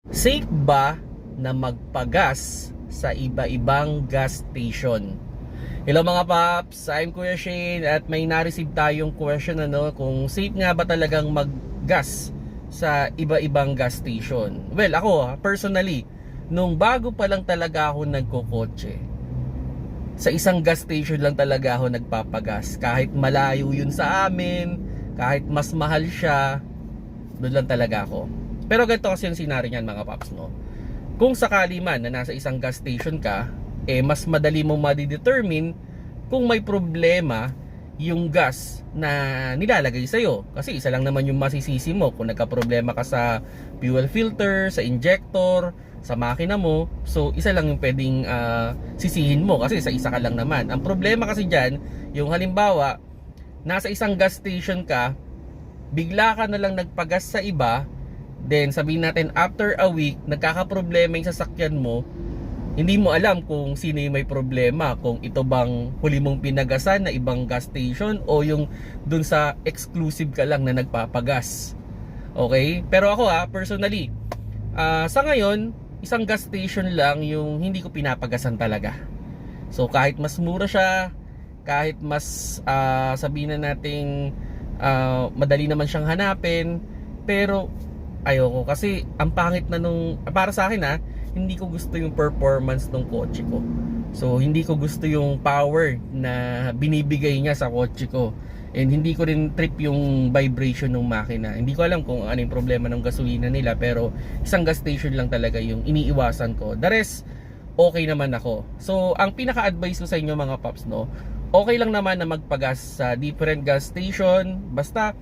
Safe ba na magpagas sa iba-ibang gas station? Hello mga paps, I'm Kuya Shane at may na-receive tayong question kung safe nga ba talagang maggas sa iba-ibang gas station. Well, ako personally, nung bago pa lang talaga ako nagkokotse, sa isang gas station lang talaga ako nagpapagas. Kahit malayo yun sa amin, kahit mas mahal siya, doon lang talaga ako. Pero ganito kasi yung scenario niyan mga paps, no? Kung sakali man na nasa isang gas station ka, mas madali mo madidetermine kung may problema yung gas na nilalagay sa'yo. Kasi isa lang naman yung masisisi mo kung nagka-problema ka sa fuel filter, sa injector, sa makina mo. So isa lang yung pwedeng sisihin mo kasi sa isa ka lang naman. Ang problema kasi dyan, yung halimbawa, nasa isang gas station ka, bigla ka na lang nagpagas sa iba, then sabihin natin after a week nagkakaproblema yung sasakyan mo, hindi mo alam kung sino yung may problema, kung ito bang huli mong pinagasan na ibang gas station o yung dun sa exclusive ka lang na nagpapagas. Okay? Pero ako personally, sa ngayon isang gas station lang yung hindi ko pinapagasan talaga. So kahit mas mura siya, kahit mas sabihin na nating madali naman siyang hanapin, pero ayoko kasi ang pangit na nung para sa akin hindi ko gusto yung performance ng kotse ko. So hindi ko gusto yung power na binibigay niya sa kotse ko. And hindi ko rin trip yung vibration ng makina. Hindi ko alam kung ano yung problema ng gasolina nila, pero isang gas station lang talaga yung iniiwasan ko. The rest, okay naman ako. So ang pinaka-advice ko sa inyo mga paps, okay lang naman na magpagas sa different gas station, basta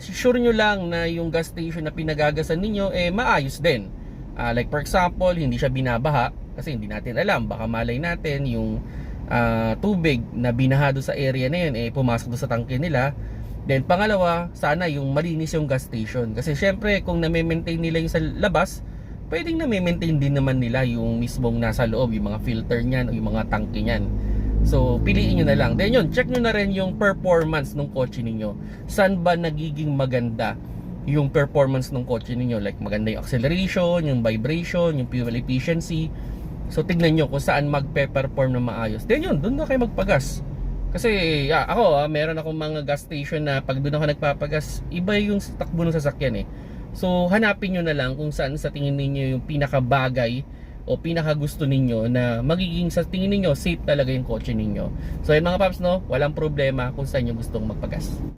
sure nyo lang na yung gas station na pinagagasan ninyo maayos din. Like for example, hindi siya binabaha kasi hindi natin alam, baka malay natin yung tubig na binahado sa area na yun pumasok doon sa tangke nila. Then pangalawa, sana yung malinis yung gas station kasi syempre kung na-maintain nila yung sa labas, pwedeng na-maintain din naman nila yung mismong nasa loob, yung mga filter niyan o yung mga tangke niyan. So piliin nyo na lang. Then yun, check nyo na rin yung performance ng kotse ninyo. Saan ba nagiging maganda yung performance ng kotse ninyo? Like maganda yung acceleration, yung vibration, yung fuel efficiency. So tignan nyo kung saan magpe-perform na maayos. Then yun, doon na kayo magpagas. Kasi ako meron akong mga gas station na pag doon ako nagpapagas, iba yung takbo ng sasakyan So hanapin nyo na lang kung saan sa tingin ninyo yung pinakabagay o pinaka gusto ninyo na magiging sa tingin ninyo safe talaga yung kotse ninyo. So yun mga paps, walang problema kung saan nyo gustong magpagas.